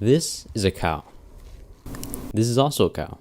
This is a cow. This is also a cow.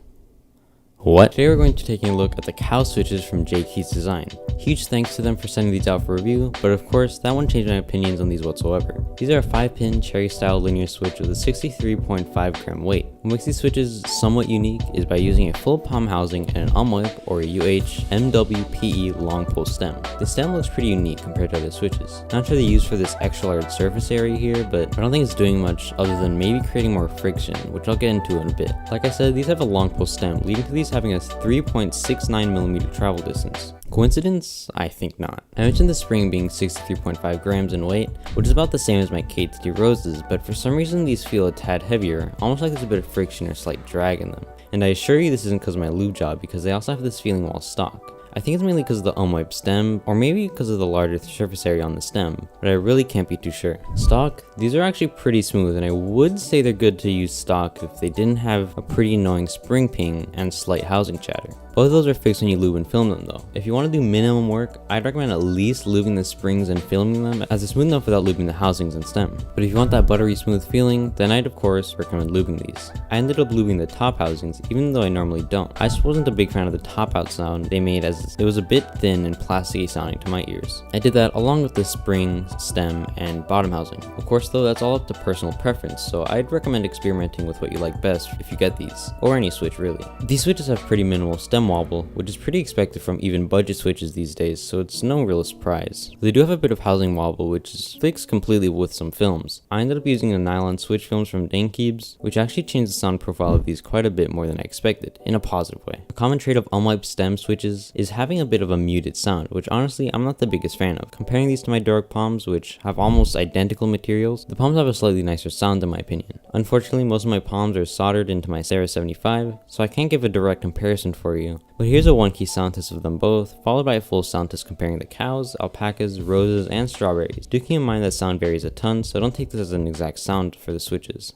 What? Today we're going to be taking a look at the cow switches from JK's Design. Huge thanks to them for sending these out for review, but of course that won't change my opinions on these whatsoever. These are a 5-pin cherry style linear switch with a 63.5 gram weight. What makes these switches somewhat unique is by using a full palm housing and an UMWIP or a MWPE long pole stem. The stem looks pretty unique compared to other switches. Not sure they're used for this extra large surface area here, but I don't think it's doing much other than maybe creating more friction, which I'll get into in a bit. Like I said, these have a long pole stem, leading to these having a 3.69mm travel distance. Coincidence? I think not. I mentioned the spring being 63.5 grams in weight, which is about the same as my KTD Roses, but for some reason these feel a tad heavier, almost like there's a bit of friction or slight drag in them. And I assure you this isn't because of my lube job, because they also have this feeling while stock. I think it's mainly because of the UMWIP stem, or maybe because of the larger surface area on the stem, but I really can't be too sure. Stock, these are actually pretty smooth, and I would say they're good to use stock if they didn't have a pretty annoying spring ping and slight housing chatter. Both of those are fixed when you lube and film them though. If you want to do minimum work, I'd recommend at least lubing the springs and filming them, as it's smooth enough without lubing the housings and stem. But if you want that buttery smooth feeling, then I'd of course recommend lubing these. I ended up lubing the top housings even though I normally don't. I just wasn't a big fan of the top out sound they made, as it was a bit thin and plasticky sounding to my ears. I did that along with the spring, stem, and bottom housing. Of course though, that's all up to personal preference, so I'd recommend experimenting with what you like best if you get these, or any switch really. These switches have pretty minimal stem wobble, which is pretty expected from even budget switches these days, so it's no real surprise. They do have a bit of housing wobble, which is fixed completely with some films. I ended up using the nylon switch films from Dankebs, which actually changed the sound profile of these quite a bit more than I expected, in a positive way. A common trait of UMWIP stem switches is having a bit of a muted sound, which honestly I'm not the biggest fan of. Comparing these to my Doric palms, which have almost identical materials, the palms have a slightly nicer sound in my opinion. Unfortunately, most of my palms are soldered into my Sarah 75, so I can't give a direct comparison for you, but here's a 1-key sound test of them both, followed by a full sound test comparing the cows, alpacas, roses, and strawberries. Do keep in mind that sound varies a ton, so don't take this as an exact sound for the switches.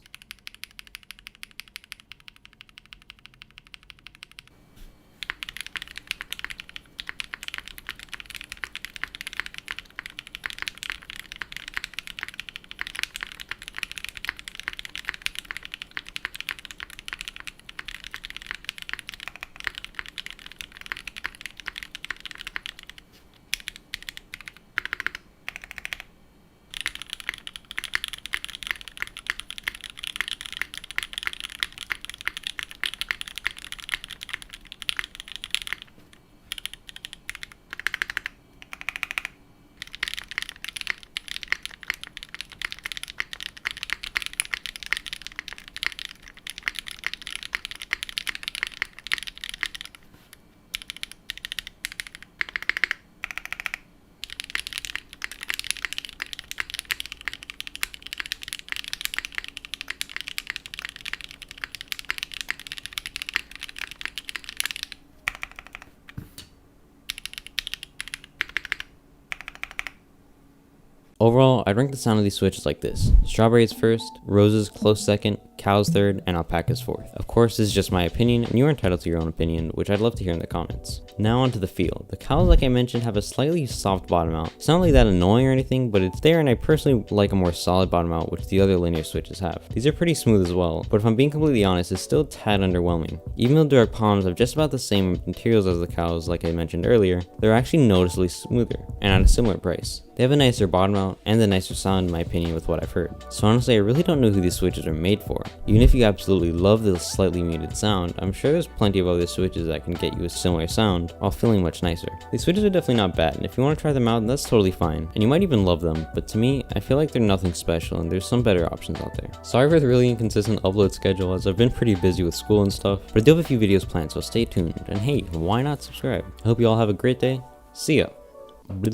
Overall, I'd rank the sound of these switches like this: strawberries first, roses close second, cows third, and alpacas fourth. Of course, this is just my opinion, and you are entitled to your own opinion, which I'd love to hear in the comments. Now onto the feel. The cows, like I mentioned, have a slightly soft bottom out. It's not really that annoying or anything, but it's there, and I personally like a more solid bottom out, which the other linear switches have. These are pretty smooth as well, but if I'm being completely honest, it's still a tad underwhelming. Even though Doric palms have just about the same materials as the cows, like I mentioned earlier, they're actually noticeably smoother, and at a similar price. They have a nicer bottom out and a nicer sound in my opinion with what I've heard. So honestly, I really don't know who these switches are made for. Even if you absolutely love the slightly muted sound, I'm sure there's plenty of other switches that can get you a similar sound while feeling much nicer. These switches are definitely not bad, and if you want to try them out, that's totally fine. And you might even love them, but to me, I feel like they're nothing special and there's some better options out there. Sorry for the really inconsistent upload schedule, as I've been pretty busy with school and stuff, but I do have a few videos planned, so stay tuned. And hey, why not subscribe? I hope you all have a great day. See ya.